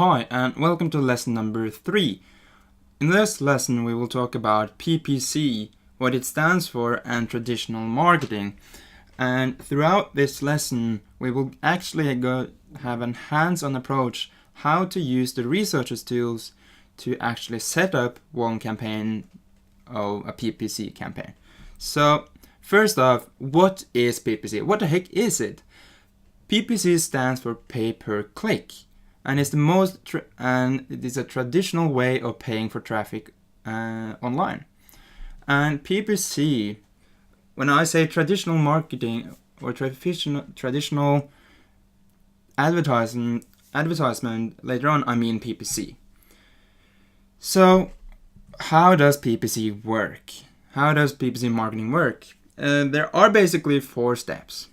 Hi and welcome to lesson number 3. In this lesson we will talk about PPC, what it stands for, and traditional marketing. And throughout this lesson we will actually have a hands-on approach how to use the researchers tools to actually set up one campaign of a PPC campaign. So first off, what is PPC? What the heck is it? PPC stands for pay per click, and it's it is a traditional way of paying for traffic online. And PPC, when I say traditional marketing or traditional advertisement later on, I mean PPC. So how does PPC work? How does PPC marketing work? There are basically 4 steps.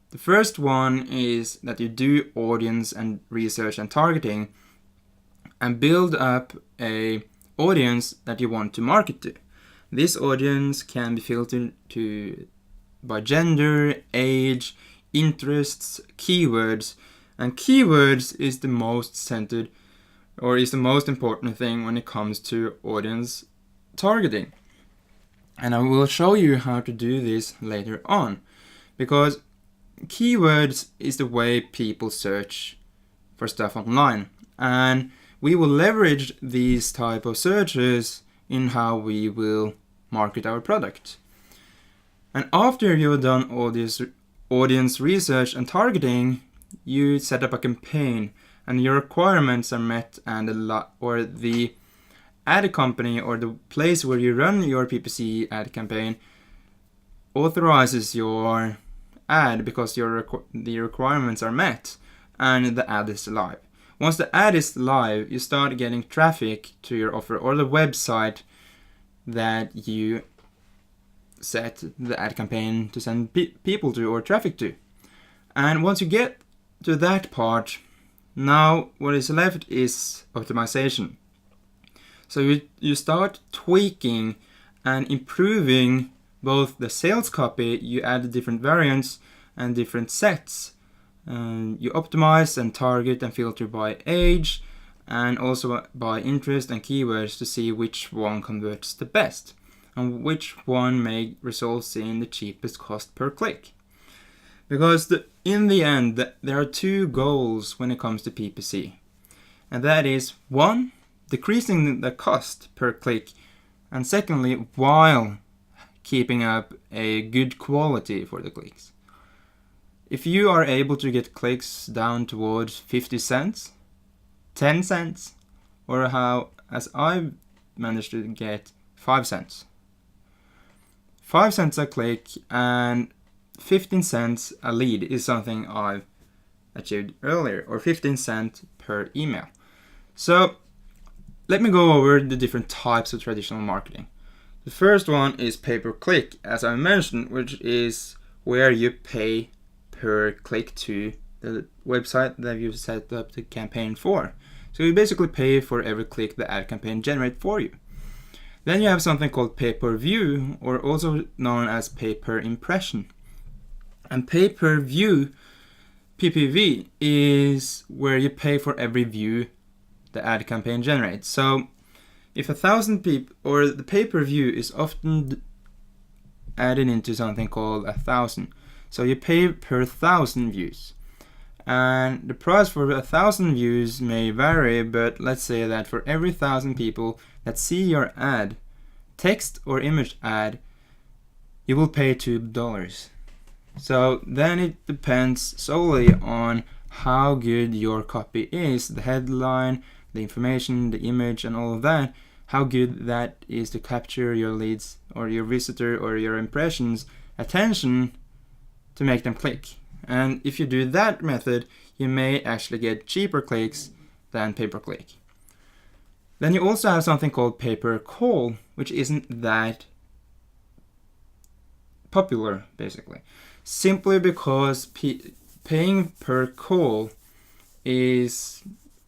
The first one is that you do audience and research and targeting and build up a audience that you want to market to. This audience can be filtered by gender, age, interests, keywords, and keywords is the most important thing when it comes to audience targeting. And I will show you how to do this later on, because keywords is the way people search for stuff online, and we will leverage these type of searches in how we will market our product. And after you've done all this audience research and targeting, you set up a campaign and your requirements are met, and the ad company or the place where you run your PPC ad campaign authorizes your ad because the requirements are met and the ad is live. Once the ad is live, you start getting traffic to your offer or the website that you set the ad campaign to send people to or traffic to. And once you get to that part, now what is left is optimization. So you start tweaking and improving both the sales copy. You add different variants and different sets. You optimize and target and filter by age and also by interest and keywords to see which one converts the best and which one results in the cheapest cost per click. Because in the end, there are 2 goals when it comes to PPC. And that is 1, decreasing the cost per click, and secondly, while keeping up a good quality for the clicks. If you are able to get clicks down towards 50 cents, 10 cents, or as I've managed to get 5 cents. 5 cents a click and 15 cents a lead is something I've achieved earlier, or 15 cents per email. So let me go over the different types of traditional marketing. The first one is pay-per-click, as I mentioned, which is where you pay per click to the website that you've set up the campaign for. So you basically pay for every click the ad campaign generates for you. Then you have something called pay-per-view, or also known as pay-per-impression. And pay-per-view, PPV, is where you pay for every view the ad campaign generates. So if 1,000 people, or the pay-per-view is often added into something called 1,000. So you pay per 1,000 views. And the price for 1,000 views may vary, but let's say that for every 1,000 people that see your ad, text or image ad, you will pay $2. So then it depends solely on how good your copy is, the headline, the information, the image, and all of that, how good that is to capture your leads or your visitor or your impressions attention to make them click. And if you do that method, you may actually get cheaper clicks than pay-per-click. Then you also have something called pay-per-call, which isn't that popular, basically. Simply because paying per call is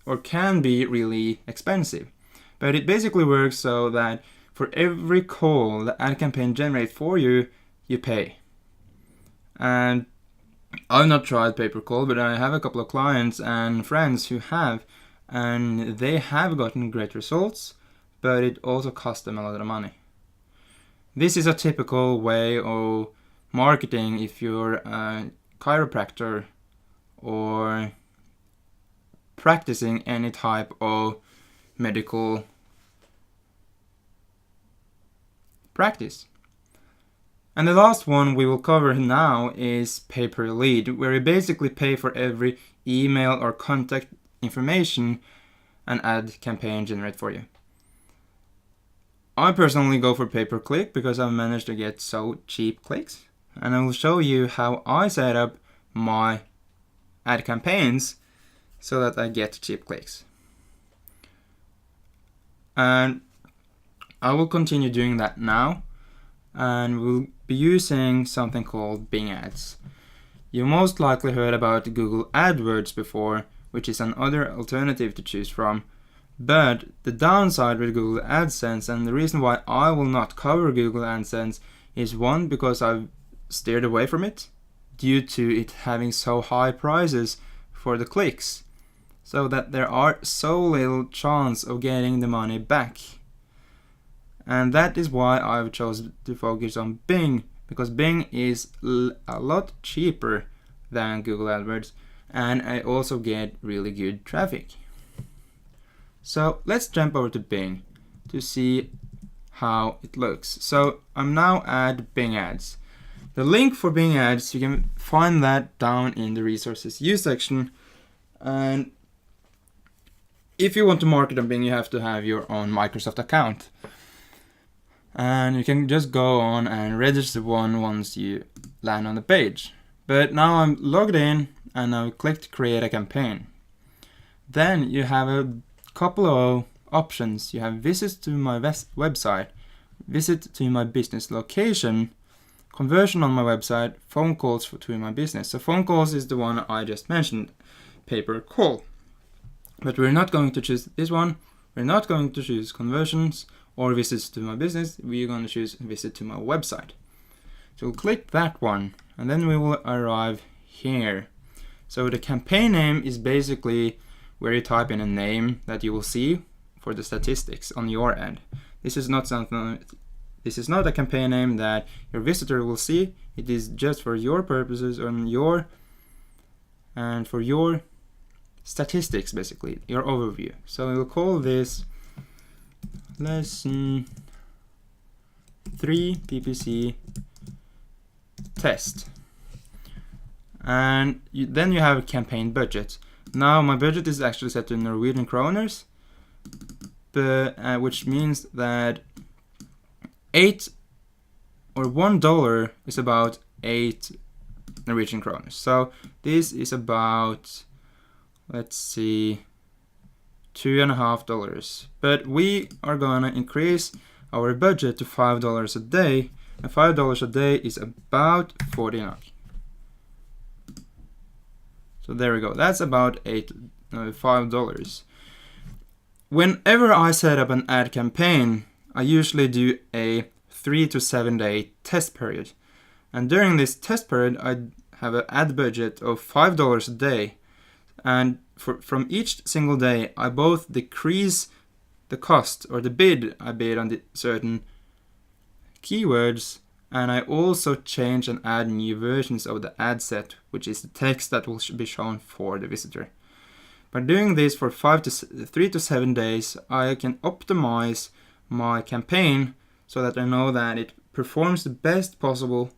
or can be really expensive. But it basically works so that for every call the ad campaign generates for you, you pay. And I've not tried pay-per-call, but I have a couple of clients and friends who have, and they have gotten great results, but it also costs them a lot of money. This is a typical way of marketing if you're a chiropractor or practicing any type of medical practice. And the last one we will cover now is pay per lead, where you basically pay for every email or contact information an ad campaign generates for you. I personally go for pay per click because I've managed to get so cheap clicks, and I will show you how I set up my ad campaigns so that I get cheap clicks. And I will continue doing that now, and we'll be using something called Bing Ads. You most likely heard about Google AdWords before, which is another alternative to choose from. But the downside with Google AdSense, and the reason why I will not cover Google AdSense, is one, because I've steered away from it due to it having so high prices for the clicks, so that there are so little chance of getting the money back. And that is why I've chosen to focus on Bing, because Bing is a lot cheaper than Google AdWords, and I also get really good traffic. So let's jump over to Bing to see how it looks. So I'm now at Bing Ads. The link for Bing Ads, you can find that down in the resources used section. And if you want to market on Bing, you have to have your own Microsoft account. And you can just go on and register one once you land on the page. But now I'm logged in and I've clicked create a campaign. Then you have a couple of options. You have visit to my website, visit to my business location, conversion on my website, phone calls to my business. So phone calls is the one I just mentioned, pay per call. But we're not going to choose this one. We're not going to choose conversions or visits to my business. We're going to choose visit to my website. So we'll click that one, and then we will arrive here. So the campaign name is basically where you type in a name that you will see for the statistics on your end. This is not a campaign name that your visitor will see. It is just for your purposes and for your statistics, basically, your overview. So we'll call this lesson 3 PPC test. And then you have a campaign budget. Now my budget is actually set to Norwegian kroners, but which means that $1 is about 8 Norwegian kroners. So this is about, let's see, $2.50. But we are gonna increase our budget to $5 a day, and $5 a day is about 40 NOK. So there we go. That's about $5. Whenever I set up an ad campaign, I usually do a 3 to 7 day test period. And during this test period, I have an ad budget of $5 a day. And from each single day, I both decrease the cost or the bid I bid on the certain keywords, and I also change and add new versions of the ad set, which is the text that will be shown for the visitor. By doing this for 3 to 7 days, I can optimize my campaign so that I know that it performs the best possible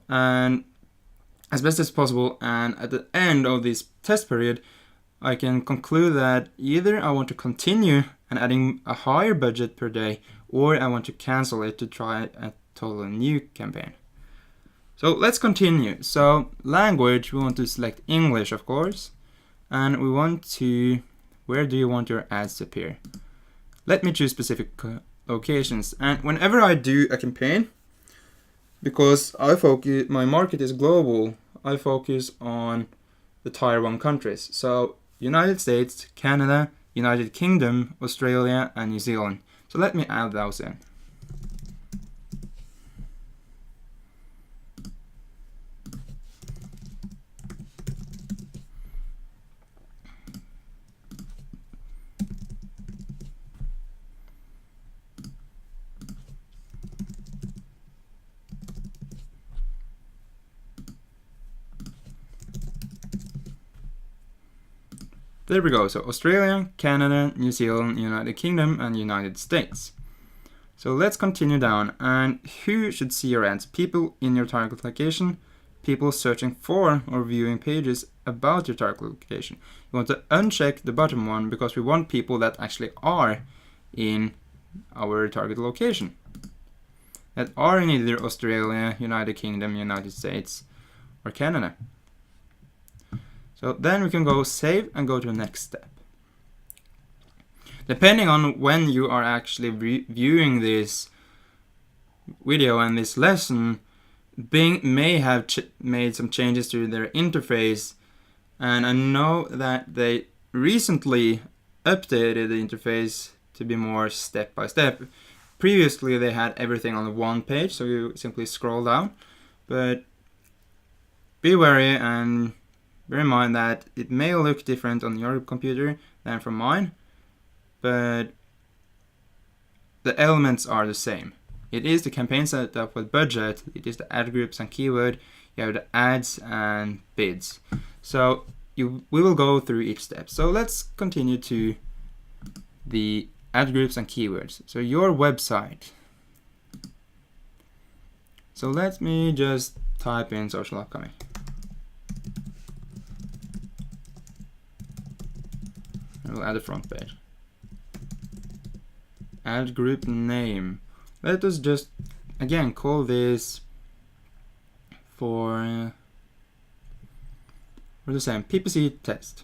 and as best as possible. And at the end of this test period, I can conclude that either I want to continue and adding a higher budget per day, or I want to cancel it to try a totally new campaign. So let's continue. So language, we want to select English, of course, and we want to, where do you want your ads to appear? Let me choose specific locations. And whenever I do a campaign, because my market is global, I focus on the Tier 1 countries. So United States, Canada, United Kingdom, Australia, and New Zealand. So let me add those in. There we go. So Australia, Canada, New Zealand, United Kingdom, and United States. So let's continue down. And who should see your ads? People in your target location, people searching for or viewing pages about your target location. You want to uncheck the bottom one because we want people that actually are in our target location, that are in either Australia, United Kingdom, United States, or Canada. So then we can go save and go to the next step. Depending on when you are actually viewing this video and this lesson, Bing may have made some changes to their interface, and I know that they recently updated the interface to be more step by step. Previously they had everything on one page, so you simply scroll down, but be wary and bear in mind that it may look different on your computer than from mine, but the elements are the same. It is the campaign setup with budget, it is the ad groups and keyword, you have the ads and bids. So we will go through each step. So let's continue to the ad groups and keywords. So your website. So let me just type in social upcoming. We'll add a front page. Ad group name. Let us just again call this for the same PPC test.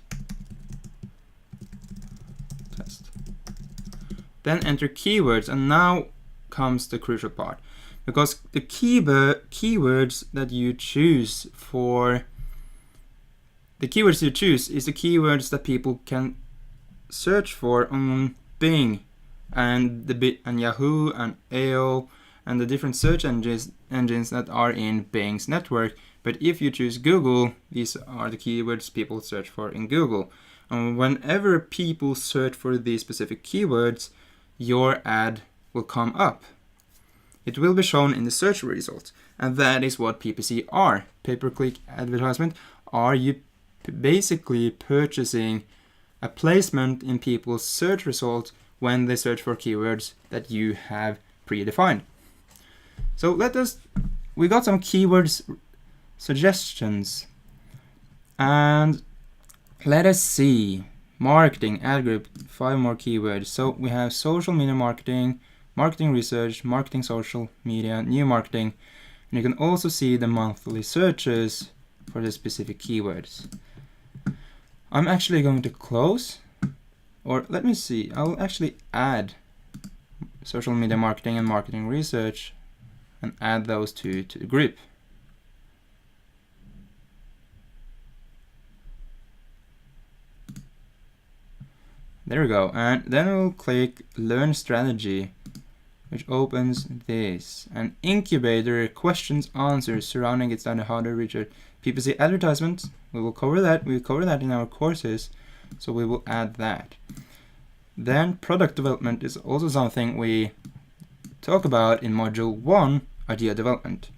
Then enter keywords, and now comes the crucial part, because the keywords that you choose for the keywords you choose is the keywords that people can search for on Bing and Yahoo and AOL and the different search engines that are in Bing's network. But if you choose Google, these are the keywords people search for in Google. And whenever people search for these specific keywords, your ad will come up. It will be shown in the search results, and that is what PPC are. Pay-per-click advertisement are you basically purchasing a placement in people's search results when they search for keywords that you have predefined. So we got some keywords suggestions, and let us see. Marketing, ad group, 5 more keywords. So we have social media marketing, marketing research, marketing social media, new marketing, and you can also see the monthly searches for the specific keywords. I'm actually going to close, or let me see, I'll actually add social media marketing and marketing research and add those two to the group. There we go, and then we'll click Learn Strategy, which opens this. An incubator, questions, answers surrounding its data, how to reach a PPC advertisement. We will cover that. We cover that in our courses, so we will add that. Then product development is also something we talk about in module 1, idea development.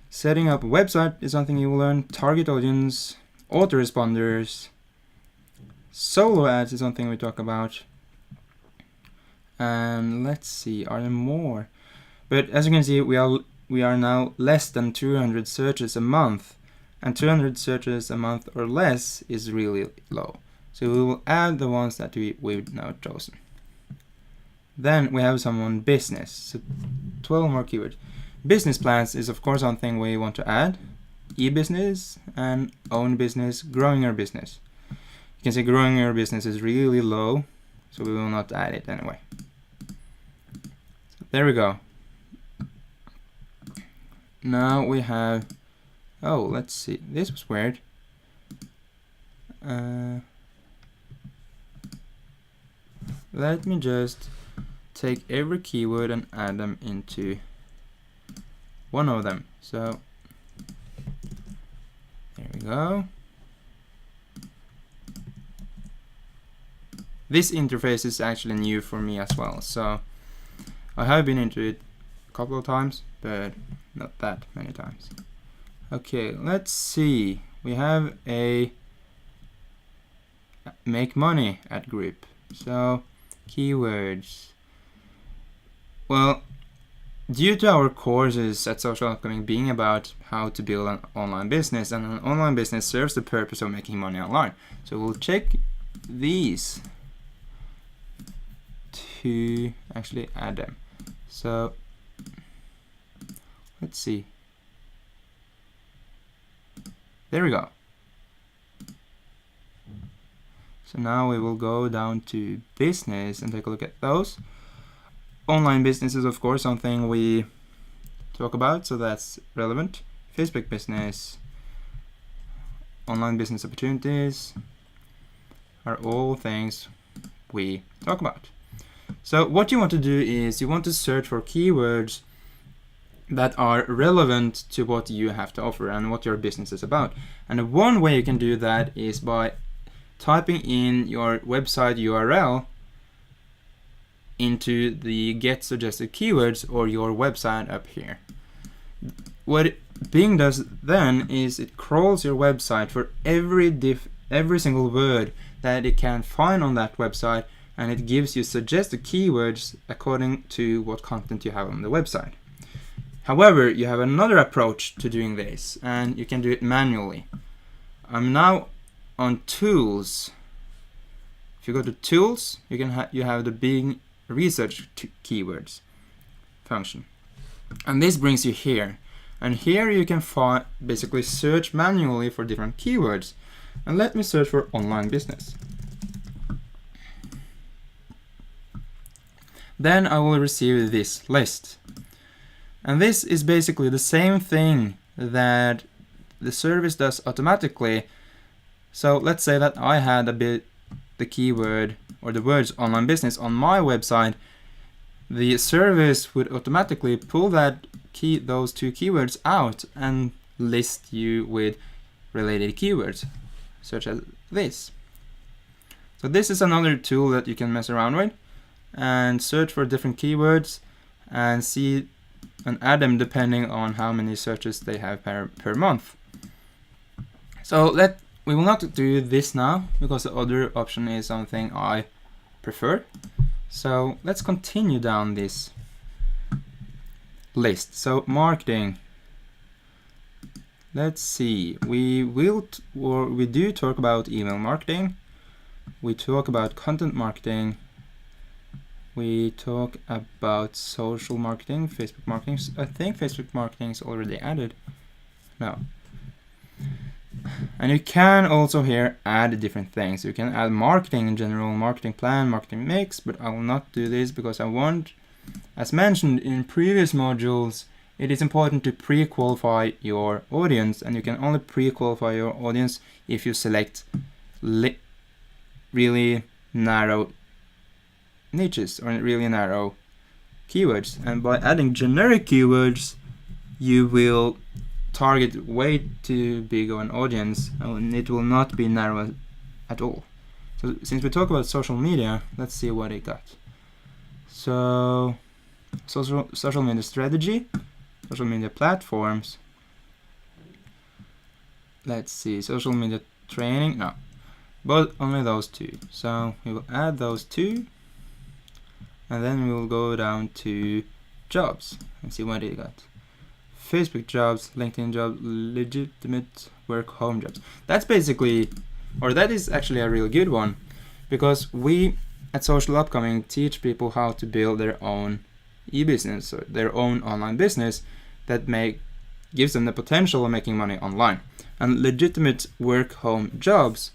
Setting up a website is something you will learn. Target audience, autoresponders, solo ads is something we talk about. And let's see, are there more? But as you can see, we are now less than 200 searches a month, and 200 searches a month or less is really low. So we will add the ones that we've now chosen. Then we have some on business, so 12 more keywords. Business plans is of course something we want to add. E-business and own business, growing your business. You can see growing your business is really low, so we will not add it anyway. So there we go. Now we have, oh, let's see, this was weird. Let me just take every keyword and add them into one of them. So there we go. This interface is actually new for me as well, so I have been into it a couple of times, but not that many times. Okay, let's see. We have a make money at group. So keywords. Well, due to our courses at Social Upcoming being about how to build an online business, and an online business serves the purpose of making money online. So we'll check these to actually add them. So let's see. There we go. So now we will go down to business and take a look at those. Online business is of course something we talk about, so that's relevant. Facebook business, online business opportunities are all things we talk about. So what you want to do is you want to search for keywords that are relevant to what you have to offer and what your business is about. And one way you can do that is by typing in your website URL into the get suggested keywords or your website up here. What Bing does then is it crawls your website for every single word that it can find on that website, and it gives you suggested keywords according to what content you have on the website. However, you have another approach to doing this, and you can do it manually. I'm now on Tools. If you go to Tools, you have the Bing Research Keywords function, and this brings you here. And here you can basically search manually for different keywords. And let me search for online business. Then I will receive this list. And this is basically the same thing that the service does automatically. So let's say that I had the keyword or the words online business on my website. The service would automatically pull those two keywords out and list you with related keywords, such as this. So this is another tool that you can mess around with and search for different keywords and see and add them depending on how many searches they have per month. So we will not do this now because the other option is something I prefer. So let's continue down this list. So marketing. Let's see. We do talk about email marketing. We talk about content marketing. We talk about social marketing, Facebook marketing. I think Facebook marketing is already added. No. And you can also here add different things. You can add marketing in general, marketing plan, marketing mix, but I will not do this because I want, as mentioned in previous modules, it is important to pre-qualify your audience, and you can only pre-qualify your audience if you select really narrow niches or really narrow keywords. And by adding generic keywords, you will target way too big of an audience and it will not be narrow at all. So since we talk about social media, let's see what it got. So social media strategy, social media platforms. Let's see, social media training, no, but only those two. So we will add those two, and then we will go down to jobs and see what it got. Facebook jobs, LinkedIn jobs, legitimate work home jobs. That is actually a really good one, because we at Social Upcoming teach people how to build their own e-business, or their own online business that gives them the potential of making money online. And legitimate work home jobs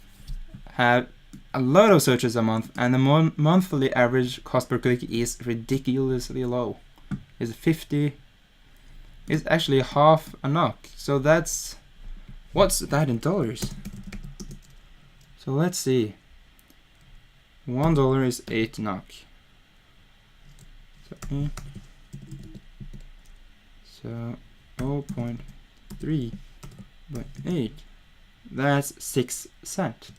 have a lot of searches a month, and the monthly average cost per click is ridiculously low. It's actually half a NOK. So what's that in dollars? So let's see. $1 is 8 NOK. So 0.3 by 8. That's 6 cents.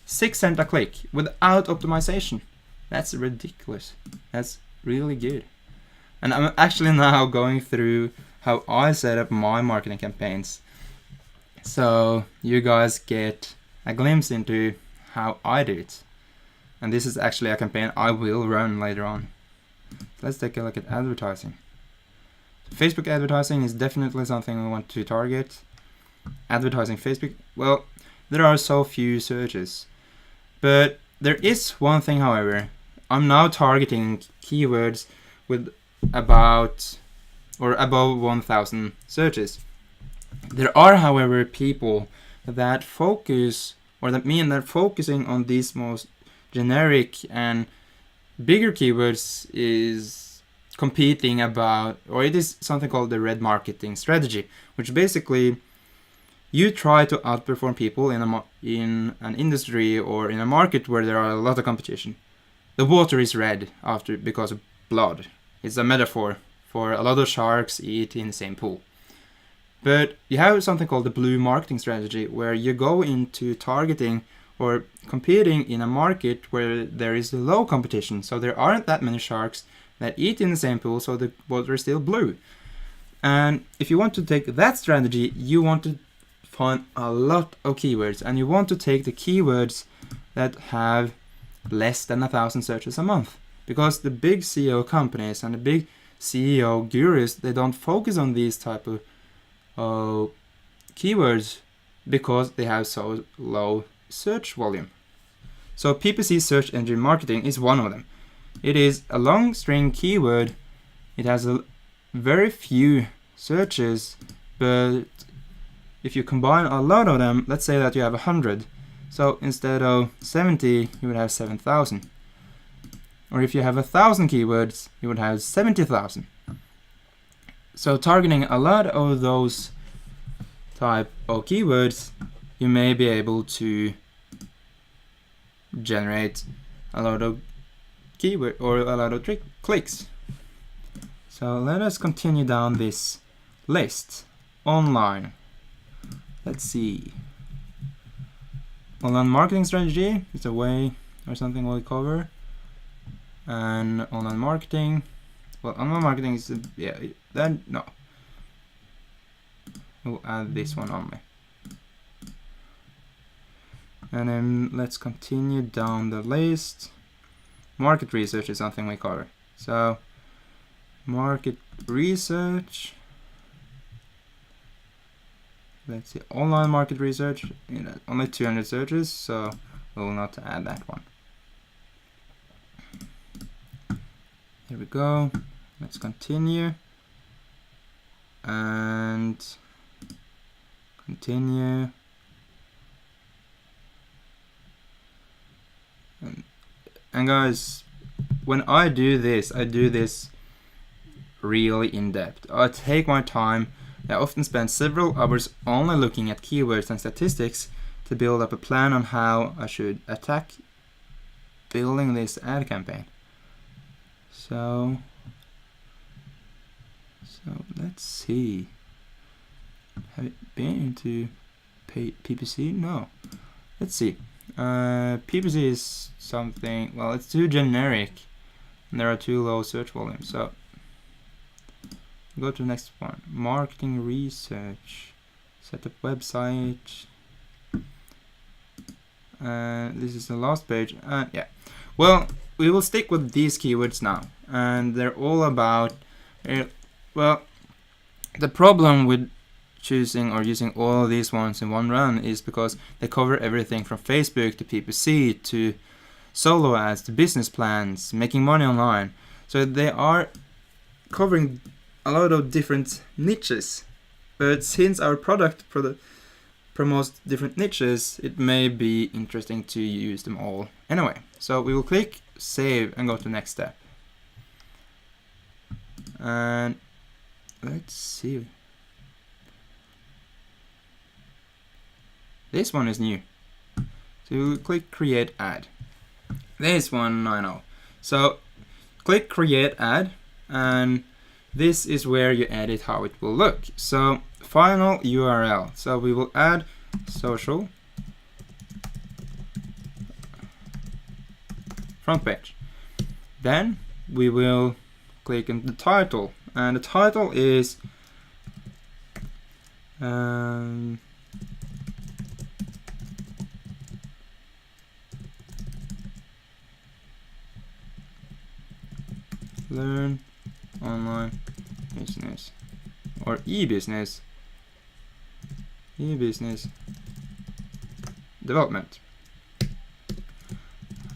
6 cents a click without optimization. That's ridiculous. That's really good. And I'm actually now going through how I set up my marketing campaigns, so you guys get a glimpse into how I do it. And this is actually a campaign I will run later on. Let's take a look at advertising. Facebook advertising is definitely something we want to target. Advertising Facebook, well, there are so few searches. But there is one thing, however. I'm now targeting keywords with about or above 1,000 searches. There are, however, people that focus, or that mean that focusing on these most generic and bigger keywords is competing about, or it is something called the red marketing strategy, which basically you try to outperform people in an industry or in a market where there are a lot of competition. The water is red because of blood. It's a metaphor for a lot of sharks eat in the same pool. But you have something called the blue marketing strategy, where you go into targeting or competing in a market where there is low competition. So there aren't that many sharks that eat in the same pool, so the water is still blue. And if you want to take that strategy, you want to find a lot of keywords, and you want to take the keywords that have less than 1,000 searches a month. Because the big CEO companies and the big CEO gurus, they don't focus on these type of keywords because they have so low search volume. So PPC search engine marketing is one of them. It is a long string keyword. It has very few searches, but if you combine a lot of them, let's say that you have 100. So instead of 70, you would have 7,000. Or if you have 1,000 keywords, you would have 70,000. So targeting a lot of those type of keywords, you may be able to generate a lot of keyword or a lot of clicks. So let us continue down this list. Online. Let's see. Online marketing strategy is a way or something we'll cover. And online marketing. Well, online marketing is no. We'll add this one only. And then let's continue down the list. Market research is something we cover. So market research. Let's see, online market research, only 200 searches, so we will not add that one. Here we go. Let's continue. And continue. And guys, when I do this really in depth. I take my time. I often spend several hours only looking at keywords and statistics to build up a plan on how I should attack building this ad campaign. So let's see. Have it been into PPC? No. Let's see. PPC is something, well, it's too generic and there are too low search volumes. So go to the next one. Marketing research. Set up website. This is the last page. Yeah. Well, we will stick with these keywords now. And they're all about, well, the problem with choosing or using all of these ones in one run is because they cover everything from Facebook to PPC to solo ads to business plans, making money online. So they are covering a lot of different niches, but since our product promotes different niches, it may be interesting to use them all anyway. So we will click save and go to the next step. And let's see. This one is new. So we'll click create ad. This one I know. So click create ad, and this is where you edit how it will look. So final URL. So we will add social front page. Then we will click on the title, and the title is learn online business or e-business development.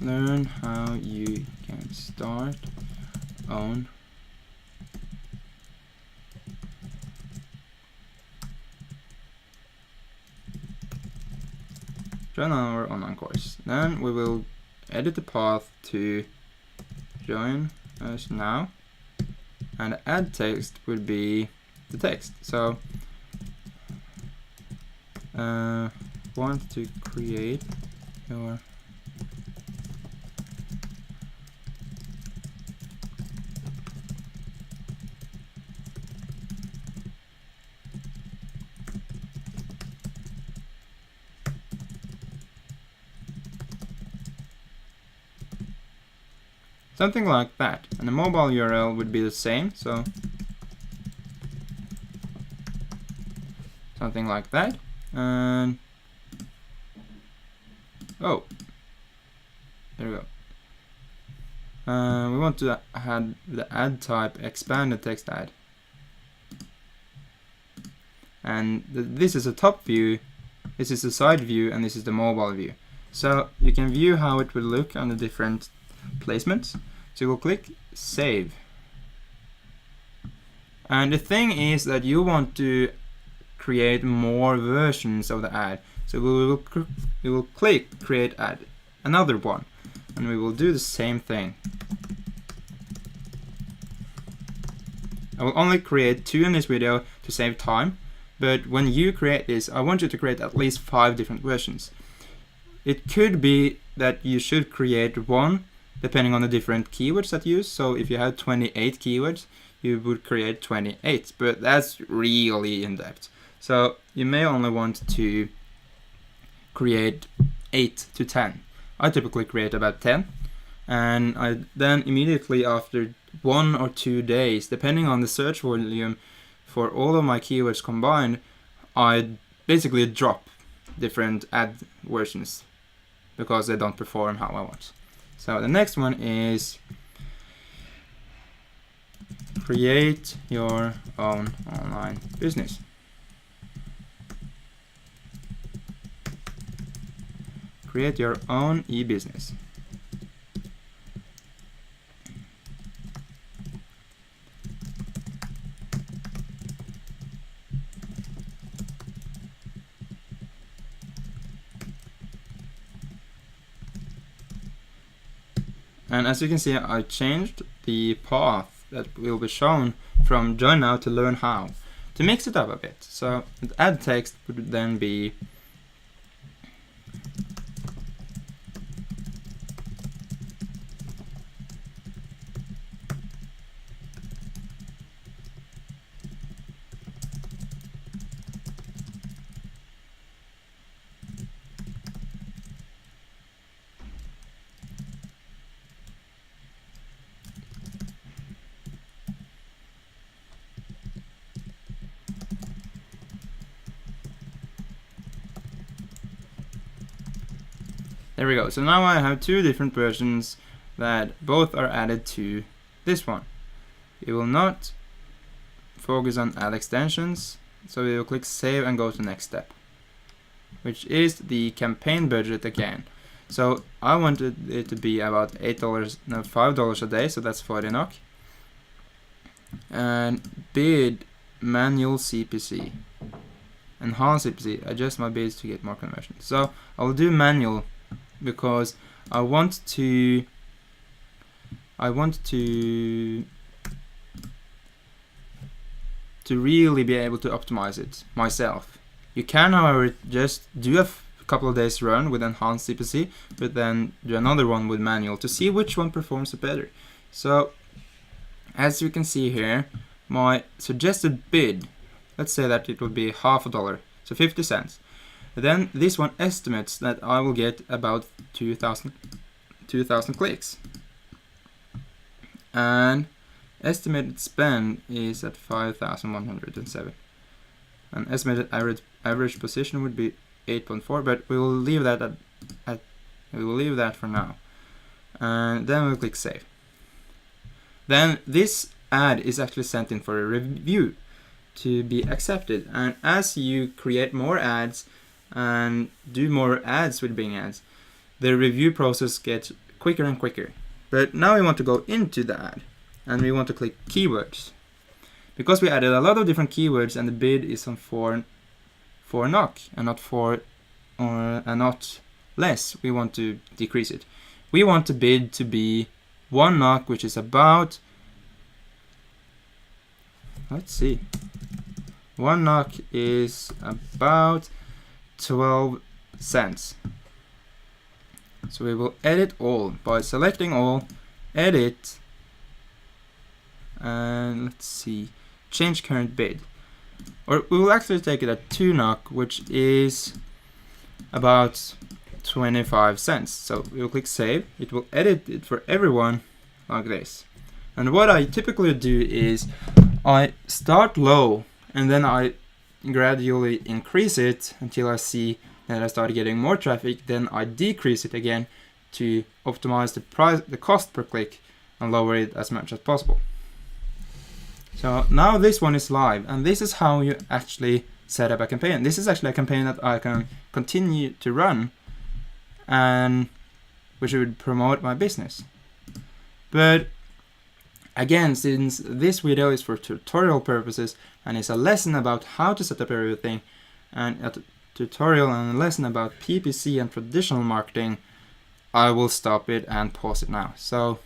Learn how you can start own join our online course. Then we will edit the path to join us now, and the add text would be the text. So want to create your something like that, and the mobile URL would be the same, so something like that. And oh, there we go. We want to add the add type expanded text add, and this is a top view, this is the side view, and this is the mobile view. So you can view how it will look on the different placements. So you will click save, and the thing is that you want to create more versions of the ad. So we will click create ad, another one, and we will do the same thing. I will only create 2 in this video to save time, but when you create this, I want you to create at least 5 different versions. It could be that you should create 1 depending on the different keywords that you use. So if you have 28 keywords, you would create 28, but that's really in depth. So you may only want to create 8 to 10. I typically create about 10, and I then immediately after 1 or 2 days, depending on the search volume for all of my keywords combined, I basically drop different ad versions because they don't perform how I want. So the next one is create your own online business. Create your own e-business. And as you can see, I changed the path that will be shown from join now to learn how, to mix it up a bit. So the add text would then be there we go. So now I have 2 different versions that both are added to this one. We will not focus on add extensions, so we will click save and go to the next step, which is the campaign budget again. So I wanted it to be about $5 a day, so that's 40 NOK. And bid manual CPC, enhance CPC, adjust my bids to get more conversions. So I will do manual because I want to really be able to optimize it myself. You can, however, just do a couple of days run with enhanced CPC, but then do another one with manual to see which one performs better. So as you can see here, my suggested bid, let's say that it would be $0.50, so 50 cents. Then this one estimates that I will get about 2,000 clicks, and estimated spend is at 5,107. And estimated average position would be 8.4, but we will leave that we will leave that for now. And then we'll click save. then this ad is actually sent in for a review to be accepted. And as you create more ads and do more ads with Bing Ads, the review process gets quicker and quicker. But now we want to go into the ad and we want to click keywords. Because we added a lot of different keywords and the bid is on 4 NOK and not 4 and not less, we want to decrease it. We want the bid to be 1 NOK, which is about, let's see, 1 NOK is about 12 cents. So we will edit all by selecting all, edit, and let's see, change current bid. Or we will actually take it at 2 NOK, which is about 25 cents. So we will click save. It will edit it for everyone like this. And what I typically do is I start low and then I gradually increase it until I see that I start getting more traffic. Then I decrease it again to optimize the price, the cost per click, and lower it as much as possible. So now this one is live, and this is how you actually set up a campaign. This is actually a campaign that I can continue to run and which would promote my business. But again, since this video is for tutorial purposes and it's a lesson about how to set up everything, and a tutorial and a lesson about PPC and traditional marketing, I will stop it and pause it now. So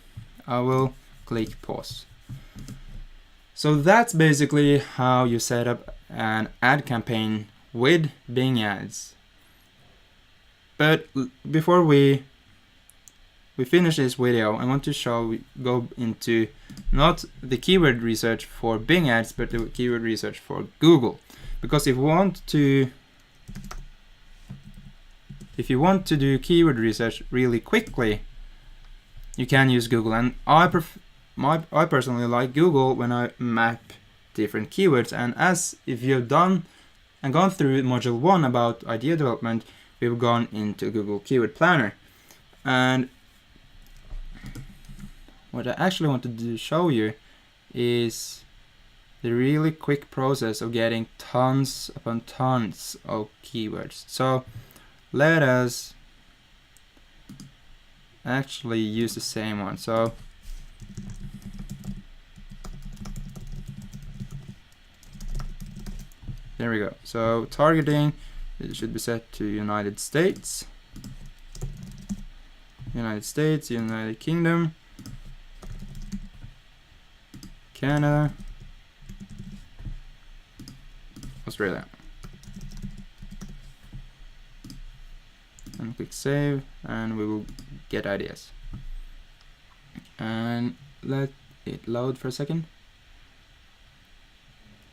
I will click pause. So that's basically how you set up an ad campaign with Bing Ads. But before we finish this video, I want to go into not the keyword research for Bing Ads, but the keyword research for Google. Because if you want to do keyword research really quickly, you can use Google. And I personally like Google when I map different keywords. And as if you've done and gone through module 1 about idea development, we've gone into Google Keyword Planner. And what I actually wanted to show you is the really quick process of getting tons upon tons of keywords. So let us actually use the same one. So there we go. So targeting, it should be set to United States, United Kingdom, Canada, Australia. And click save, and we will get ideas. And let it load for a second.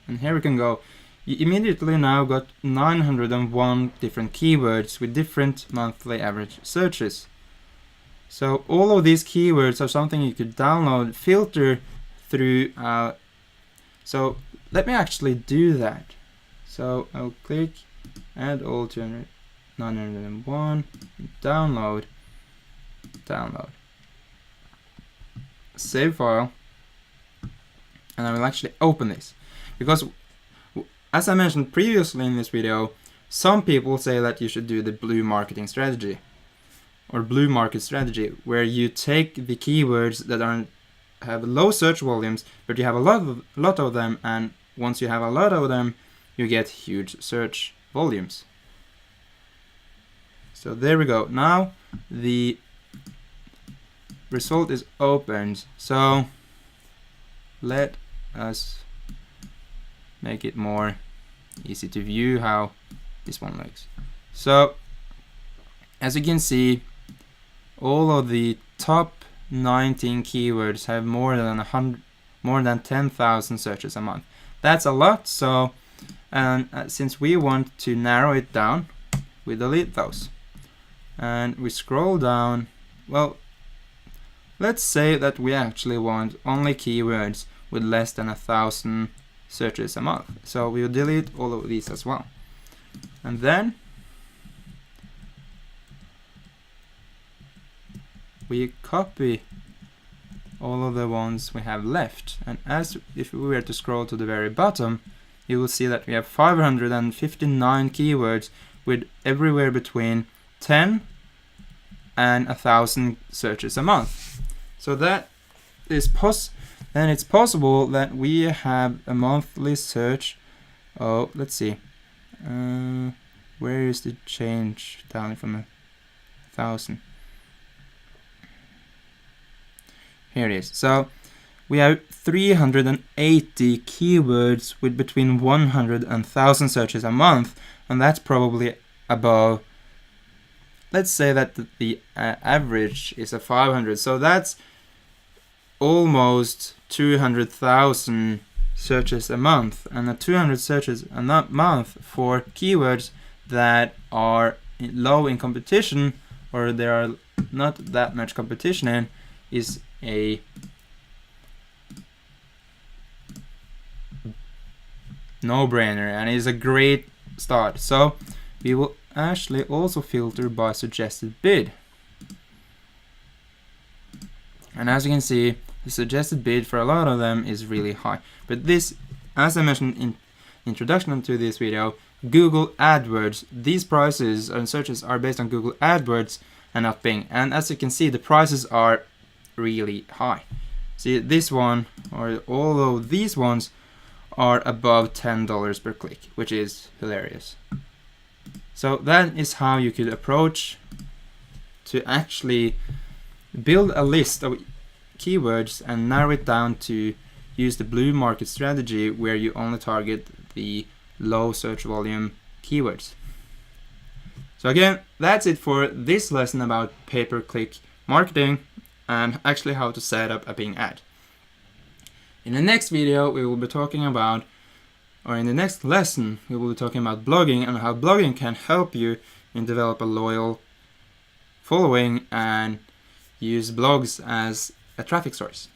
And here we can go. You immediately now got 901 different keywords with different monthly average searches. So all of these keywords are something you could download, filter through. So let me actually do that. So I'll click add all to 901, download, save file, and I will actually open this. Because as I mentioned previously in this video, some people say that you should do the blue marketing strategy or blue market strategy, where you take the keywords that have low search volumes, but you have a lot of them, and once you have a lot of them, you get huge search volumes. So there we go. Now the result is opened. So let us make it more easy to view how this one looks. So as you can see, all of the top 19 keywords have more than 10,000 searches a month. That's a lot. So since we want to narrow it down, we delete those and we scroll down. Well, let's say that we actually want only keywords with less than 1,000 searches a month. So we'll delete all of these as well. And then we copy all of the ones we have left. And if we were to scroll to the very bottom, you will see that we have 559 keywords with everywhere between 10 and 1,000 searches a month. So that is then it's possible that we have a monthly search. Oh, let's see. Where is the change down from 1,000? Here it is. So we have 380 keywords with between 100 and 1,000 searches a month, and that's probably above. Let's say that the average is a 500, so that's almost 200,000 searches a month, and 200 searches a month for keywords that are low in competition, or there are not that much competition in, is a no-brainer and is a great start. So we will actually also filter by suggested bid, and as you can see, the suggested bid for a lot of them is really high. But this, as I mentioned in introduction to this video, Google AdWords, these prices and searches are based on Google AdWords and not Bing, and as you can see, the prices are really high. See, this one, or although these ones are above $10 per click, which is hilarious. So that is how you could approach to actually build a list of keywords and narrow it down to use the blue market strategy, where you only target the low search volume keywords. So again, that's it for this lesson about pay-per-click marketing and actually how to set up a Bing ad. In the next video, we will be talking about, or in the next lesson, we will be talking about blogging and how blogging can help you in develop a loyal following and use blogs as a traffic source.